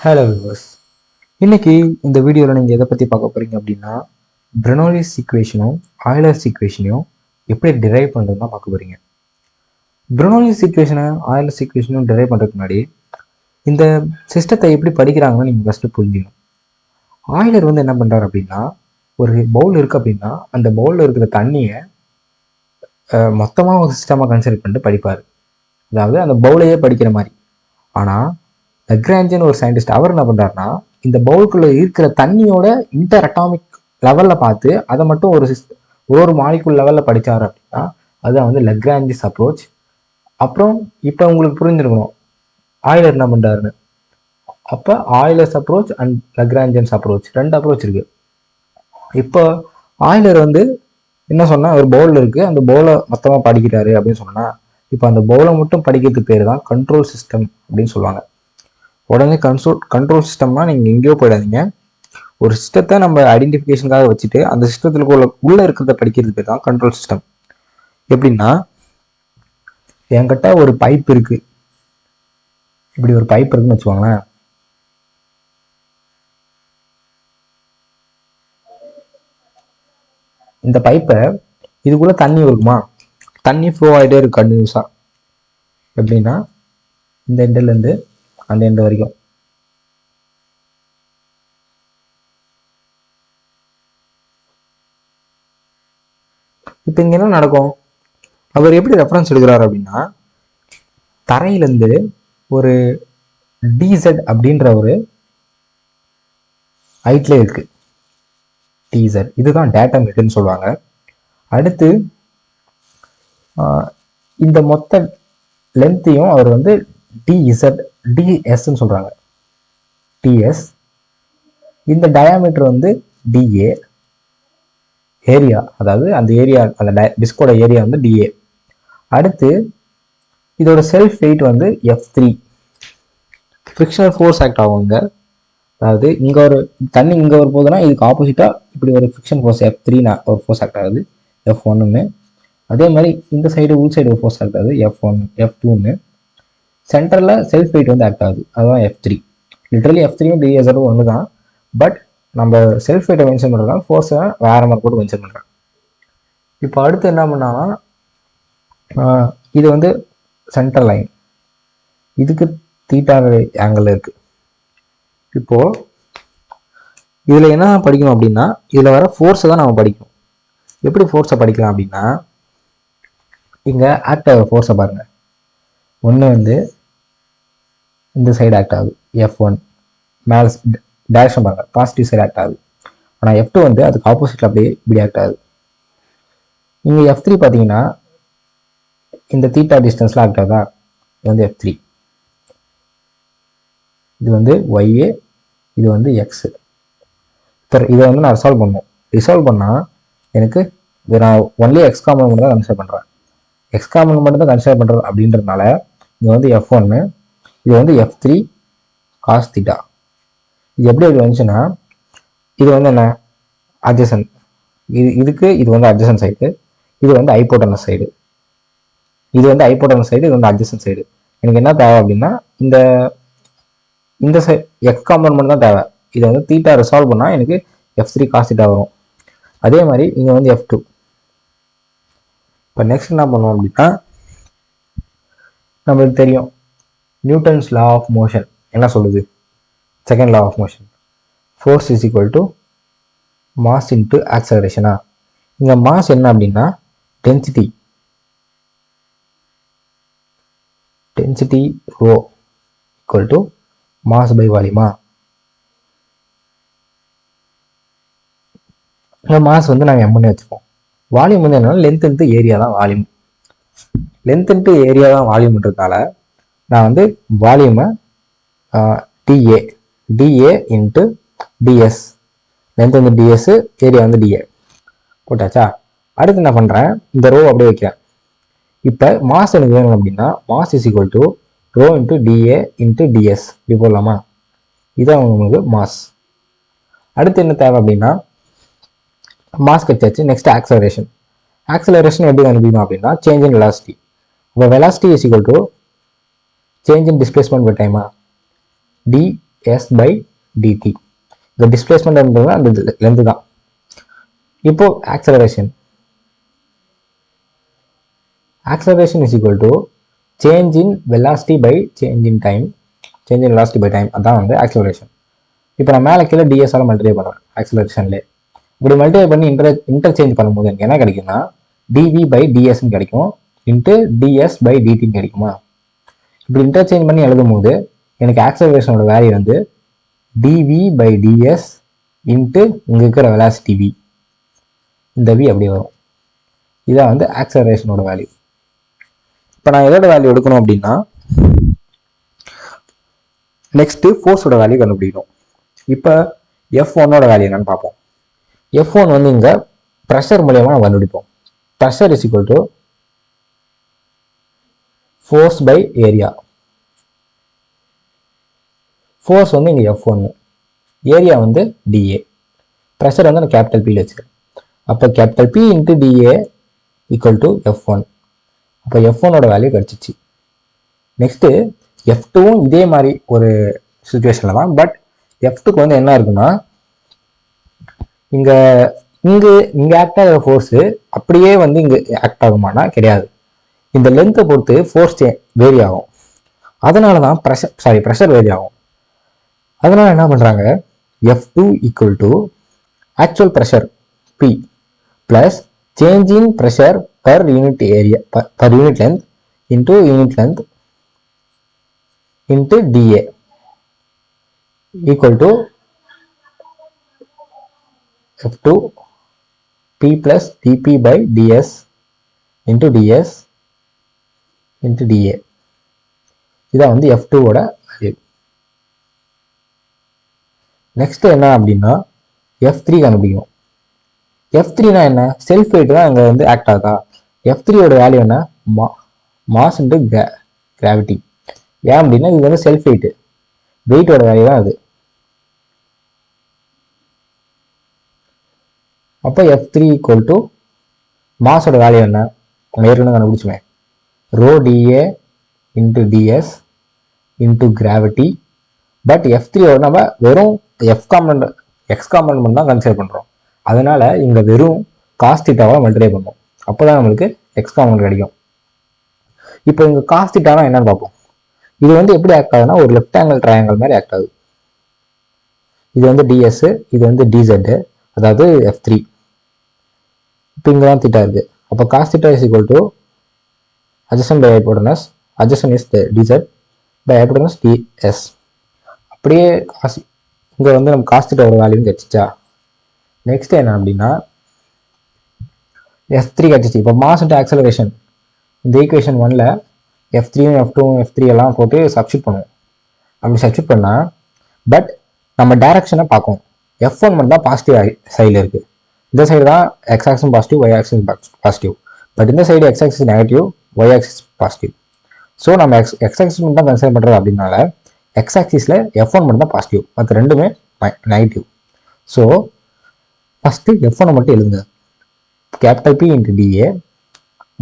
Hello viewers, இன்னைக்கு இந்த வீடியோவில் நீங்கள் எதை பற்றி பார்க்க போகிறீங்க அப்படின்னா பெர்னோலிஸ் ஈக்குவேஷனும் ஆய்லர்ஸ் ஈக்குவேஷனையும் எப்படி டிரைவ் பண்ணுறது தான் பார்க்க போகிறீங்க. பெர்னோலிஸ் ஈக்குவேஷனை ஆய்லர்ஸ் ஈக்குவேஷனும் டிரைவ் பண்ணுறதுக்கு முன்னாடி இந்த சிஸ்டத்தை எப்படி படிக்கிறாங்கன்னு நீங்கள் ஃபஸ்ட்டு புரிஞ்சுக்கணும். ஆய்லர் என்ன பண்ணுறாரு அப்படின்னா, ஒரு பவுல் இருக்குது அப்படின்னா அந்த பவுலில் இருக்கிற தண்ணியை மொத்தமாக ஒரு சிஸ்டமாக கன்சிடர் பண்ணிட்டு படிப்பார். அதாவது அந்த பவுலையே படிக்கிற மாதிரி. ஆனால் லக்ராஞ்சியன் ஒரு சயின்டிஸ்ட் அவர் என்ன பண்ணுறாருன்னா, இந்த பவுலுக்குள்ள இருக்கிற தண்ணியோட இன்டர் அட்டாமிக் லெவலில் பார்த்து அதை மட்டும் ஒரு மாலிகுல் லெவலில் படித்தார் அப்படின்னா அதுதான் லக்ராஞ்சிஸ் அப்ரோச். அப்புறம் இப்போ உங்களுக்கு புரிஞ்சிருக்கணும் ஆய்லர் என்ன பண்ணுறாருன்னு. அப்போ ஆய்லர்ஸ் அப்ரோச் அண்ட் லக்ராஞ்சியன்ஸ் அப்ரோச், ரெண்டு அப்ரோச் இருக்கு. இப்போ ஆய்லர் என்ன சொன்னா, ஒரு பவுல் இருக்கு, அந்த பவுலை மொத்தமாக படிக்கிறாரு அப்படின்னு சொன்னா, இப்போ அந்த பவுலை மட்டும் படிக்கிறதுக்கு பேர் தான் கண்ட்ரோல் சிஸ்டம் அப்படின்னு சொல்லுவாங்க. உடனே கண்ட்ரோல் சிஸ்டம்னா நீங்கள் எங்கேயோ போயிடாதீங்க. ஒரு சிஸ்டத்தை நம்ம ஐடென்டிஃபிகேஷனுக்காக வச்சுட்டு அந்த சிஸ்டத்தில் உள்ள இருக்கிறத படிக்கிறது பேர் தான் கண்ட்ரோல் சிஸ்டம். எப்படின்னா, என்கிட்ட ஒரு பைப் இருக்கு, இப்படி ஒரு பைப் இருக்குன்னு வச்சுக்கோங்களேன். இந்த பைப்பை இதுக்குள்ள தண்ணி இருக்குமா, தண்ணி ஃப்ளோ ஆகிட்டே இருக்கு கண்டினியூஸா. எப்படின்னா, இந்த எண்டில் இருந்து அந்த எண்டு வரைக்கும். இப்போ இங்க என்ன நடக்கும், அவர் எப்படி ரெஃபரன்ஸ் எடுக்கிறார் அப்படின்னா, தரையிலேருந்து ஒரு டிசெட் அப்படின்ற ஒரு ஹைட்ல இருக்கு டிசெட், இதுதான் டேட்டம் ஹெட்னு சொல்லுவாங்க. அடுத்து இந்த மொத்த லென்த்தையும் அவர் டிஇசட் டிஎஸ்ன்னு சொல்றாங்க. டிஎஸ். இந்த டயாமீட்டர் டிஏ, ஏரியா, அதாவது அந்த ஏரியா, அந்த டிஸ்கோட ஏரியா டிஏ. அடுத்து இதோட self weight F3. Frictional force act ஆகுங்க. அதாவது இங்க ஒரு தண்ணி இங்க ஒரு போதுன்னா இதுக்கு ஆப்போசிட்டா இப்படி ஒரு ஃப்ரிக்ஷன் ஃபோர்ஸ் F3 ஒரு ஃபோர்ஸ் ஆக்ட் ஆகுது, F1ன்னு. அதே மாதிரி இந்த சைடு உள் சைடு ஒரு ஃபோர்ஸ் ஆக்ட் ஆகுது, F1 F2ன்னு. சென்டர்ல செல்ஃப் வெயிட் ஆக்ட் ஆகுது, அதுதான் F3. லிட்டரலி F3யும் டிஎஸ்ஆரும் ஒன்று தான். பட் நம்ம செல்ஃப் வெயிட்டை மென்ஷன் பண்ணுறதுனால ஃபோர்ஸை வேற மாதிரி போட்டு மென்ஷன் பண்ணுறேன். இப்போ அடுத்து என்ன பண்ணாங்கன்னா, இது சென்டர் லைன், இதுக்கு தீட்டா ஆங்கிள் இருக்கு. இப்போ இதுல என்ன படிக்கணும் அப்படின்னா, இதுல வர ஃபோர்ஸை தான் நம்ம படிக்கணும். எப்படி ஃபோர்ஸை படிக்கலாம் அப்படின்னா, இங்க ஆக்ட் ஆகிற ஃபோர்ஸை பாருங்க. ஒன்று இந்த சைடு ஆக்ட் ஆகுது, F1 மேலே டைரக்ஷன் பாருங்க, பாசிட்டிவ் சைடு ஆக்ட் ஆகுது. ஆனால் F2 அதுக்கு ஆப்போசிட்ல அப்படியே இப்படி ஆக்ட் ஆகுது. இங்க F3 பார்த்தீங்கன்னா இந்த தீட்டா டிஸ்டன்ஸ்ல ஆக்ட் ஆகுதா, இது F3. இது YA, இது X. இதை நான் ரிசால்வ் பண்ணும். ரிசால்வ் பண்ணா எனக்கு நான் ஒன்லி எக்ஸ் காம்பனன்ட் மட்டும் தான் கன்சிடர் பண்றேன். எக்ஸ் காம்பனன்ட் மட்டும் தான் கன்சிடர் பண்றது அப்படின்றதுனால இது F1, இது F3 காஸ் தீட்டா. இது எப்படி வந்துச்சுன்னா, இது என்ன அட்ஜசன்ட், இதுக்கு இது அட்ஜசன்ட் சைடு, இது ஹைபோடனஸ் சைடு, இது ஹைபோடனஸ் சைடு, இது அட்ஜசன்ட் சைடு. எனக்கு என்ன தேவை அப்படின்னா, இந்த சைடு எக்ஸ் காம்பனன்ட் மட்டும் தான் தேவை. இதை தீட்டா ரிசால்வ் பண்ணா எனக்கு F3 காஸ் தீட்டா வரும். அதே மாதிரி இங்க F2. இப்போ நெக்ஸ்ட் என்ன பண்ணுவோம் அப்படின்னா, நம்மளுக்கு தெரியும் நியூட்டன்ஸ் லா ஆஃப் மோஷன் என்ன சொல்லுது. Second law of motion, force is equal to mass into ஆக்சலரேஷனா. இங்க மாஸ் என்ன அப்படின்னா density, rho equal to mass by வால்யூமா. மாஸ் நாங்கள் எம்னு வச்சுப்போம். வால்யூம் என்னன்னா லென்த் இன்ட்டு ஏரியா தான் வால்யூம். லென்த் இன்ட்டு ஏரியா தான் வால்யூம்ன்றதால நான் வால்யூமை DA into DS, length DS, area DA போட்டாச்சா. அடுத்து என்ன பண்ணுறேன், இந்த ரோ அப்படியே வைக்கிறேன். இப்போ மாஸ் எனக்கு வேணும் அப்படின்னா mass is equal to rho into DA into DS இப்படி போடலாமா. இதான் உங்களுக்கு மாஸ். அடுத்து என்ன தேவை அப்படின்னா, மாஸ் கிடைச்சாச்சு. Next acceleration. ஆக்சலரேஷன் எப்படி கண்டுபிடிக்கணும் அப்படின்னா, சேஞ்ச் இன் வெலாசிட்டி. இப்போ velocity is equal to change in displacement by டைமா, எஸ் பை டிடி. இந்த டிஸ்பிளேஸ்மெண்ட் அந்த லென்த் தான். இப்போ acceleration is equal to change in velocity by change in time. அதான் வந்து ஆக்சலரேஷன். இப்போ நான் மேலே கீழே டிஎஸ் மல்டிப்ளை பண்ணுறேன் ஆக்சலரேஷன்லேயே. இப்படி மல்டிப்ளை பண்ணி இன்டர்சேஞ்ச் பண்ணும்போது எனக்கு என்ன கிடைக்கும்னா டிவி பை டிஎஸ்ன்னு கிடைக்கும், இன்ட்டு டிஎஸ் பை டிடின்னு கிடைக்குமா. இப்படி இன்டர்சேஞ்ச் பண்ணி எழுதும் போது எனக்கு ஆக்சலரேஷனோட வேல்யூ வந்து டிவி பை டிஎஸ் இன்ட்டு இங்கே இருக்கிற வெலாசிட்டி வி, இந்த வி அப்படி வரும். இதான் வந்து ஆக்சலரேஷனோட வேல்யூ. இப்போ நான் எதோட வேல்யூ எடுக்கணும் அப்படின்னா நெக்ஸ்ட்டு ஃபோர்ஸோட வேல்யூ கண்டுபிடிக்கணும். இப்போ F1ஓட வேல்யூ என்னன்னு பார்ப்போம். F1 வந்து இங்கே ப்ரெஷர் மூலியமாக நம்ம கண்டுபிடிப்போம். Pressure is equal to force by area. Force வந்து இங்கே F1, ஏரியா வந்து டிஏ, ப்ரெஷர் வந்து நான் கேபிட்டல் பியில் வச்சுருக்கேன். அப்போ capital P into DA equal to F1. அப்போ F1ஓட வேல்யூ கிடச்சிச்சு. நெக்ஸ்ட்டு F2வும் இதே மாதிரி ஒரு சுச்சுவேஷனில் தான். பட் F2க்கு வந்து என்ன இருக்குன்னா இங்கே ஆக்ட் ஆகிற ஃபோர்ஸு அப்படியே வந்து இங்கே ஆக்ட் ஆகுமானா கிடையாது. இந்த லென்த்தை பொறுத்து ஃபோர்ஸ் வேரி ஆகும். அதனால தான் ப்ரெஷர் வேரி ஆகும். அதனால என்ன பண்ணுறாங்க, F2 equal to actual pressure P plus change in pressure per unit area per unit length into unit length into dA equal to F2 P plus dP by ds into ds into dA. இதான் வந்து F2 ஓட value. Next என்ன அப்படின்னா F3 கண்டுபிடிக்கணும். F3னா என்ன, self wait தான் அங்கே வந்து ஆக்ட் ஆகுதா. F3ஓட வேல்யூ என்ன, மாஸ் இன்ட்டு கிராவிட்டி. ஏன் அப்படின்னா இது வந்து செல்ஃப் வெயிட், வெயிட்டோட வேல்யூ தான் அது. அப்போ F3 ஈக்குவல் டு மாஸோட வேல்யூ என்ன, ஏற்கனவே கண்டுபிடிச்சுமே, rho DA into DS into gravity. But F3ஓட நம்ம வெறும் எக்ஸ் காம்பனண்ட் தான் கன்சிடர் பண்ணுறோம். அதனால இங்கே வெறும் காஸ் தீட்டாவை மல்டிப்ளை பண்ணுவோம். அப்போ தான் நம்மளுக்கு எக்ஸ் காம்பனண்ட் கிடைக்கும். இப்போ இங்கே காஸ் தீட்டானா என்னன்னு பார்ப்போம். இது வந்து எப்படி ஆக்ட் ஆகுதுன்னா ஒரு லெஃப்ட் ஆங்கிள் ட்ரையாங்கிள் மாதிரி ஆக்ட் ஆகுது. இது வந்து டிஎஸ், இது வந்து டிசெட், அதாவது F3. இப்போ இங்கே தான் தீட்டா இருக்குது. அப்போ cos theta is equal to adjacent by hypotenuse, adjacent is the dz by hypotenuse ds. அப்படியே காஸ் இங்கே வந்து நம்ம காஸ் தீட்டா ஒரு வேல்யூ கிடைச்சிச்சா. நெக்ஸ்ட் என்ன அப்படின்னா F3 கிடைச்சிச்சு. இப்போ மாஸ் இன்ட்டு ஆக்சலரேஷன் இந்த ஈக்குவேஷன் 1ல் F3யும் F2யும் F3 எல்லாம் போட்டு சப்ஸ்டியூட் பண்ணுவோம். அப்படி சப்ஸ்டியூட் பண்ணால் பட் நம்ம டைரக்ஷனை பார்க்கும். F1 மட்டும் தான் பாசிட்டிவ் சைடில் இருக்குது. இந்த சைடு தான் x axis positive, y axis positive. But இந்த side x axis negative, y axis positive. So நம்ம எக்ஸ் ஆக்சிஸ் மட்டும் தான் கன்சிடர் பண்ணுறது அப்படின்னால எக்ஸ் ஆக்சிஸில் F1 மட்டும் தான் பாசிட்டிவ், மற்ற ரெண்டுமே நெகட்டிவ். ஸோ ஃபஸ்ட்டு F1 மட்டும் எழுதுங்க. Capital P into DA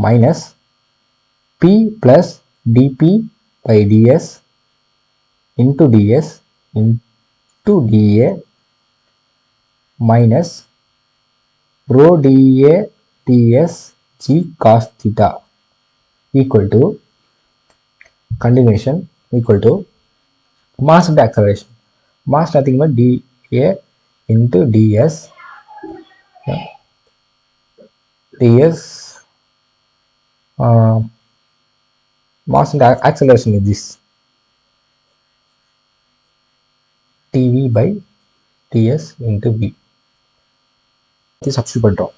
minus P plus DP by DS into DS into DA minus rho DA DS G cos theta equal to continuation equal to mass into acceleration. Mass nothing but dA into ds. Mass into acceleration is this dv by ds into v. இது substitute பண்ணிட்டோம்.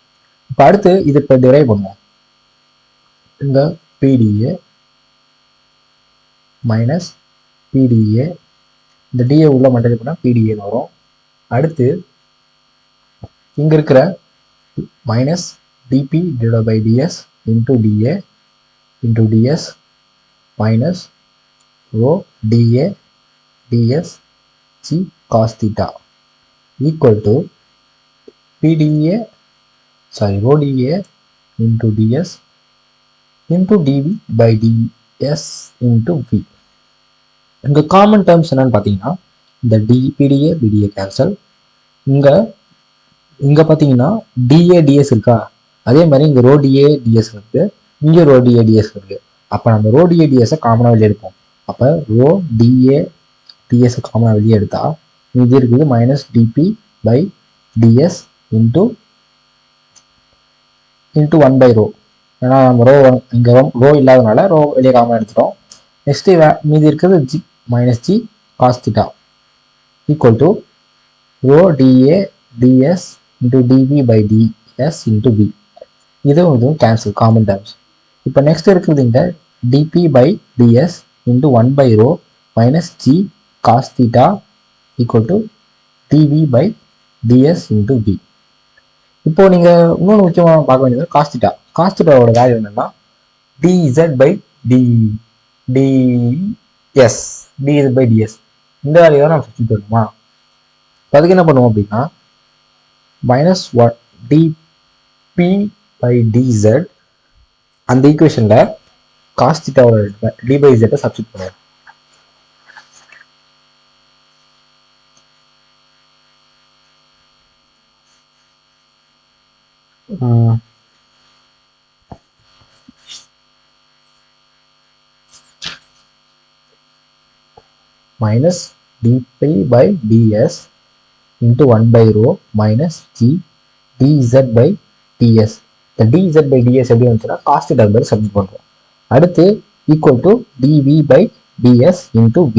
இப்போ அடுத்து இது இப்போ derive பண்ணுவோம். இந்த PdA minus PdA, இந்த டிஏ உள்ள மல்டிப்ளை பண்ணால் PdA வரும். அடுத்து இங்கே இருக்கிற minus DP divide by DS into DA into DS minus rho DA DS G cos theta equal to rho DA into DS into DV by DS into V. இங்கே common terms என்னன்னு பார்த்தீங்கன்னா இந்த PTA PTA cancel. இங்கே பார்த்தீங்கன்னா DA DS இருக்கா, அதே மாதிரி இங்கே ரோ டிஏ டிஎஸ் இருக்குது, இங்கே ரோ டிஏ டிஎஸ் இருக்குது. அப்போ நம்ம ரோ டிஏ டிஎஸை காமனாக வெளியே எடுப்போம். அப்போ ரோ டிஏ டிஎஸை காமனாக வெளியே எடுத்தா இது இருக்குது minus DP by DS into 1 by rho. ஏன்னா நம்ம ரோ இங்கே ரோ இல்லாதனால ரோ வெளியே காமனாக எடுத்துட்டோம். நெக்ஸ்ட்டு மீதி இருக்கிறது G minus G cos theta equal to rho DA DS into DP by DS into P. இதுவும் கேன்சல் காமன் டேர்ம்ஸ். இப்போ நெக்ஸ்ட் இருக்கிறது இங்கே DP by DS into 1 by rho minus G cos theta equal to DV by DS into P. இப்போ நீங்கள் இன்னொன்று முக்கியமாக பார்க்க வேண்டியது காஸ்திட்டா. காஸ்திட்டாவோட வேல்யூ என்னன்னா DZ by DS DZ by DS. இந்த வேல்யூ தான் நம்ம சப்ஸ்டிட்யூட் பண்ணணுமா? அதுக்கு என்ன பண்ணுவோம் அப்படின்னா மைனஸ் டிபி பை டிஇசட் அந்த ஈக்குவேஷனில் காஸ்திட்டாவோட டி பை இசட்டை சப்ஸ்டிட்யூட் பண்ணுவோம். minus dp by ds into 1 by rho minus g dz by ds. இந்த dz by ds எப்படி வந்துச்சுன்னா காஸ்ட் டர்பர் சப்ஸ்டிட் பண்ணுறோம். அடுத்து equal to dv by ds into v.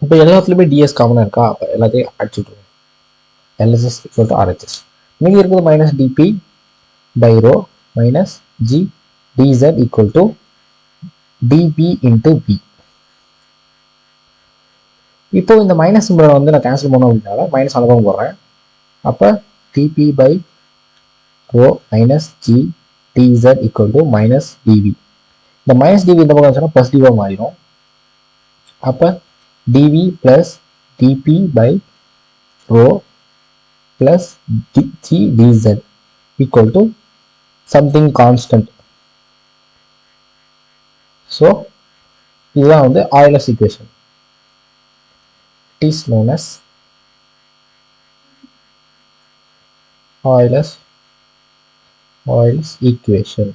இப்போ எல்லாத்துலேயுமே ds காமனாக இருக்கா, அப்போ எல்லாத்தையும் அடிச்சுட்ருவோம். LHS equal to RHS. மீதி இருக்குது minus DP by rho minus G DZ equal to DP into P. இப்போ இந்த மைனஸ் சிம்பிளை வந்து நான் கேன்சல் பண்ணோம் அப்படின்னால மைனஸ் அனுபவம் போடுறேன். அப்போ DP by rho minus G DZ equal to minus DV. இந்த மைனஸ் டிவி இந்த பக்கம் சொன்னால் ப்ளஸ் டிவாக மாறிடும். அப்போ DV plus DP by rho plus g dz equal to something constant. So இதுதான் வந்து Euler's equation. It is known as Euler's equation.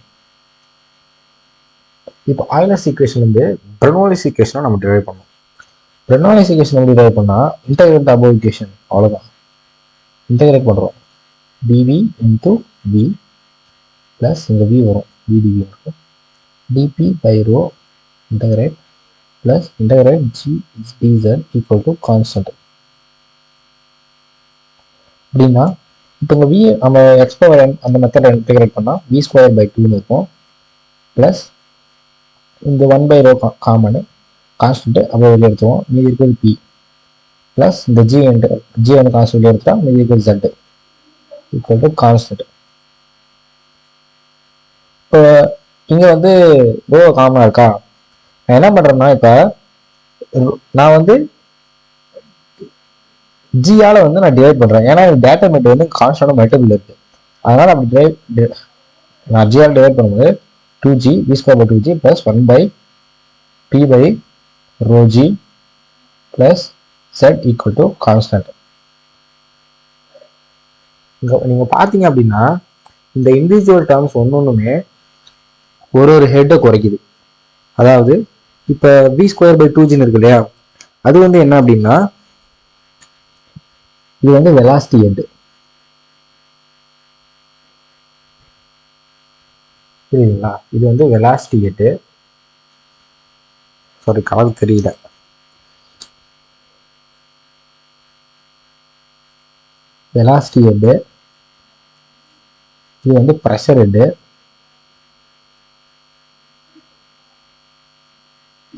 இப்போ Euler's equation வந்து Bernoulli's equation நம்ம டிரைவ் பண்ணோம். Bernoulli's equation எப்படி டிரைவ் பண்ணா இன்டெகிரேட் above equation அவ்வளோதான். Integrate பண்ணுறோம் டிவி இன்ட்டு வி ப்ளஸ் இந்த வி வரும் விடிவி இருக்கும் DP by rho integrate plus integrate G DZ equal to constant. அப்படின்னா இப்போ இங்கே வி நம்ம எக்ஸ் பவர் n அந்த மெத்தடை இன்டெகிரேட் பண்ணால் வி ஸ்கொயர் பை 2ன்னு இருக்கும் ப்ளஸ் இந்த 1 பை ரோ காமனு கான்ஸ்டன்ட்டு அப்போ வெளியே எடுத்துவோம். மீதி இருக்கிறது பி ப்ளஸ் இந்த ஜி வந்து கான்ஸ்டன்ட் எடுத்துட்டா மீதி இருக்கிறது ஜெட் ஈக்குவல் டு கான்ஸ்டன்ட். இப்போ இங்கே வந்து ரோ காமனாக இருக்கா, நான் என்ன பண்ணுறேன்னா இப்போ நான் வந்து ஜியால் வந்து நான் டிவைட் பண்ணுறேன். ஏன்னா டேட்டா மெட் வந்து கான்ஸ்டன்ட் மெட்டபிள் இருக்குது. அதனால் அப்படி நான் ஜியால் டிவைட் பண்ணும்போது 2g v square by 2g plus 1 by p by rho G plus z equal to constant. நீங்கள் பார்த்தீங்க அப்படின்னா இந்த இண்டிவிஜுவல் டேர்ம்ஸ் ஒன்றுமே ஒரு ஹெட்டை குறைக்குது. அதாவது இப்போ வி ஸ்கொயர் பை 2g இருக்கு இல்லையா, அது வந்து என்ன அப்படின்னா இது வந்து வெலாசிட்டி ஹெட். புரியுதுங்களா? இது வந்து வெலாசிட்டி ஹெட்டு. சாரி கலர் தெரியல. வெலாசிட்டி ஹெட்டு, இது வந்து ப்ரெஷர் ஹெட்டு,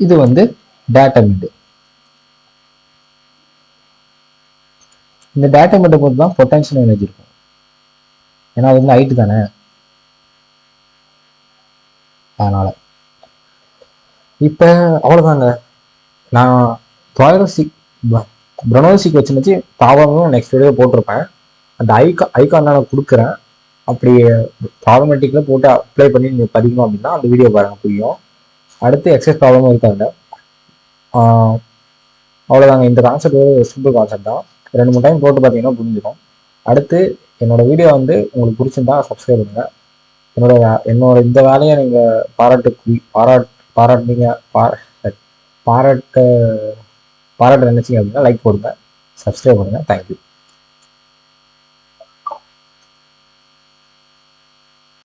இது வந்து டேட்டா ஹெட்டு. இந்த டேட்டா ஹெட்டை பொறுத்து தான் பொட்டன்ஷியல் எனர்ஜி இருக்கும். ஏன்னா அது வந்து ஹைட்டு தானே, அதனால இப்போ அவ்வளோதாங்க. நான் Bernoulli's equation வச்சு ப்ராப்ளமும் நெக்ஸ்ட் வீடியோ போட்டிருப்பேன். அந்த ஐகான் நான் கொடுக்குறேன். அப்படி ப்ராப்ளமேட்டிக்கில் போட்டு அப்ளை பண்ணி நீங்கள் படிக்கணும் அப்படின்னா அந்த வீடியோ பாருங்கள் புரியும். அடுத்து எக்ஸசைஸ் ப்ராப்ளமும் இருக்காங்க. அவ்வளோதாங்க. இந்த கான்செப்ட் ஒரு சிம்பிள் கான்செப்ட் தான். 2-3 டைம் போட்டு பார்த்தீங்கன்னா புரிஞ்சிடும். அடுத்து என்னோட வீடியோ வந்து உங்களுக்கு பிடிச்சிருந்தா சப்ஸ்கிரைப் பண்ணுங்க. என்னோட இந்த வேலையை நீங்கள் பாராட்டுனீங்க பாராட்ட பாராட்ட நினைச்சீங்க அப்படின்னா லைக் போடுங்க, சப்ஸ்கிரைப் பண்ணுங்க. தேங்க்யூ.